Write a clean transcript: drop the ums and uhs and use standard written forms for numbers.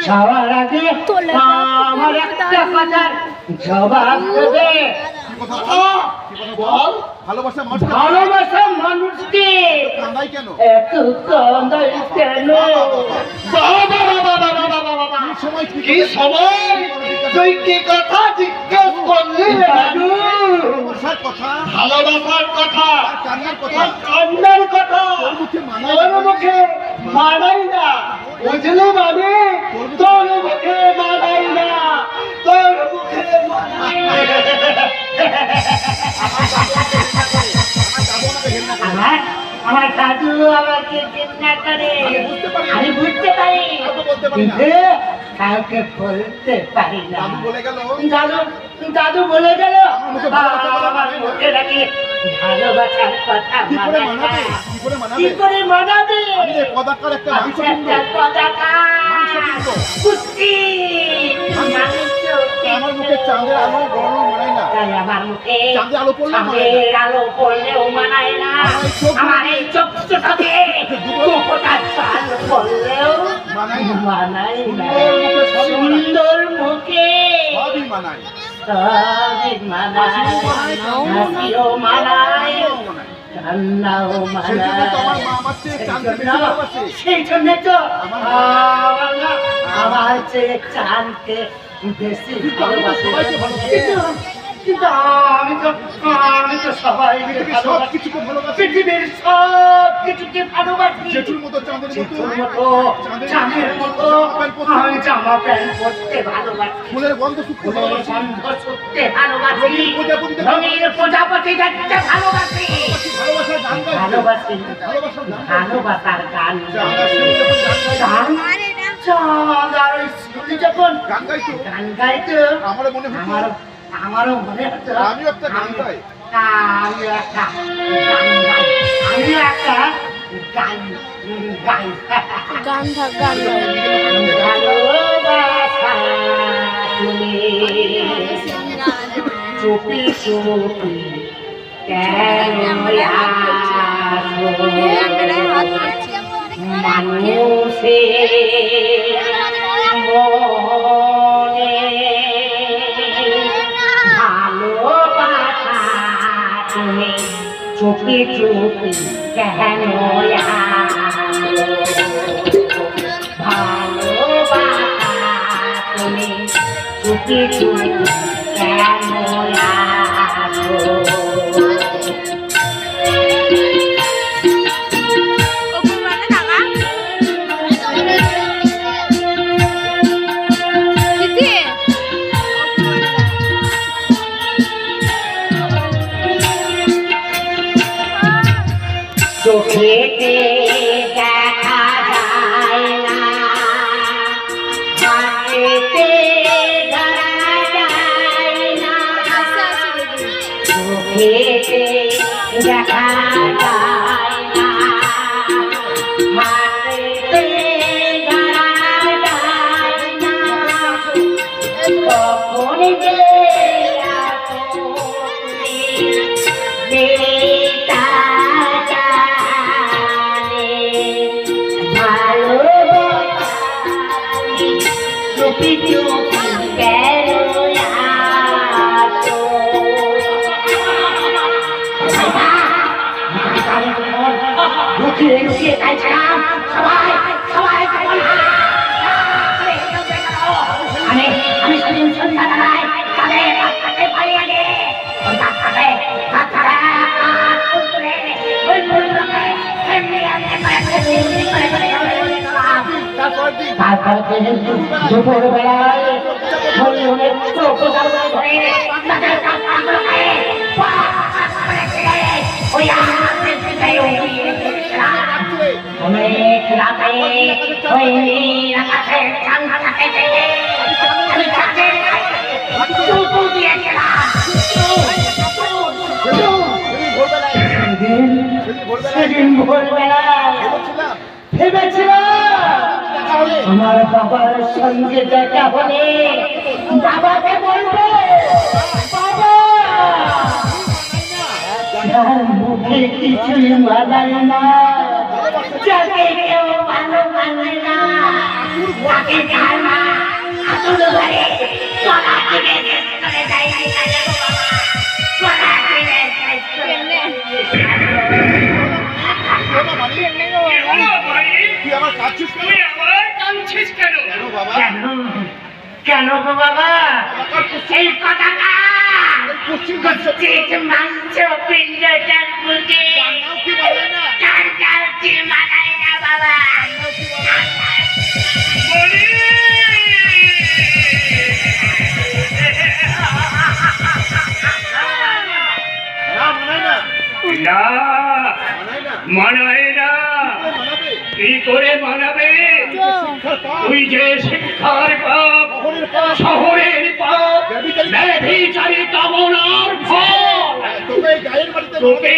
যাওয়ার আগে আমার একটা কথার জবাব দেবে। ভালোবাসা মানুষকে এত কাঁদাই কেন? কি সময় তুই কি কথা জিজ্ঞেস করলি? ভালোবাসার কথা, কান্নার কথা তোর মুখে মানাই না, বুঝলি? মানে তোর মুখে মানাই না, তোর মুখে মানাই না। আমার দাদু আমাকে চিন্তা করে, আমি বুঝতে পারি, কাউকে বলতে পারি না। দাদু বলে গেল আমার মুখে নাকি ভালোবাসার কথা কি করে মানাবে? আমার মুখে চাঁদের আলো গরম মানায় না, আমার মুখে চাঁদের আলো পড়লেও মানায় না, আমার এই চোখ চোখে পড়লেও মানায় না। সুন্দর মুখে সবই মানায়, হাসিও মানায়, কান্নাও মানায়। সেই জন্য তো আমার চেয়ে চাঁদকে বেশি ভালোবাসে। কিন্তু আমি তো সবাই পৃথিবীর সব কিছুকে ভালোবাসি। জেঠুর মতো চাঁদের মতো আমি জামা প্যান্ট পরতে ভালোবাসি, ফুলের গন্ধ শুকতে ভালোবাসি, রঙের প্রজাপতি দেখতে ভালোবাসি, ভালোবাসার গান যখন গান গাইতো আমারও মনে হতো আমি একটা গান গাই, চুপি চুপি মানুষে চুপি চুপি কেন ভালোবাসা তুমি চুপি চুপি কেন চোখেতে দেখা যায় না, হাতেতে ধরা যায় না, চোখেতে দেখা যায় না, হাতেতে ধরা যায় না, কখন যে লুকিয়ে চাইছিলাম আমি সেদিন সন্ধ্যাবেলায় তাদের কাছে পালিয়ে গিয়ে দুপুর বেলায় অনেক রাতে সেদিন ভোরবেলায় ভেবেছিলাম আমার বাবার সঙ্গে দেখা হলে বাবাকে বলবো, বাবা মুখে কিছুই মানায় না, যাকে কেউ ভালো মানে না, এই ধারণা আসলে ঘরে কলা থেকে শেষ করে যাই কলা থেকে শেষ করে তুই আমার কাঁদছিস কেন? কেন বাবা? কেন কেন গো বাবা এই কথাটা পশ্চিম ঘাটছে। ঠিক মাংস পিণ্ডটার বুকে রান্নাও কি বলে না? কালকে মানায় না বাবা না, মানায় না। না মানায় না। মানায় না। কে মানাবে? কি করে মানাবে? শিক্ষার পাপ, তুই যে শিক্ষার পাপ, শহরের পাপ, শহরের পাপ, ব্যভিচারী- ব্যভিচারী কামনার ফল, তোকে এই গায়ের বাড়িতে তোকে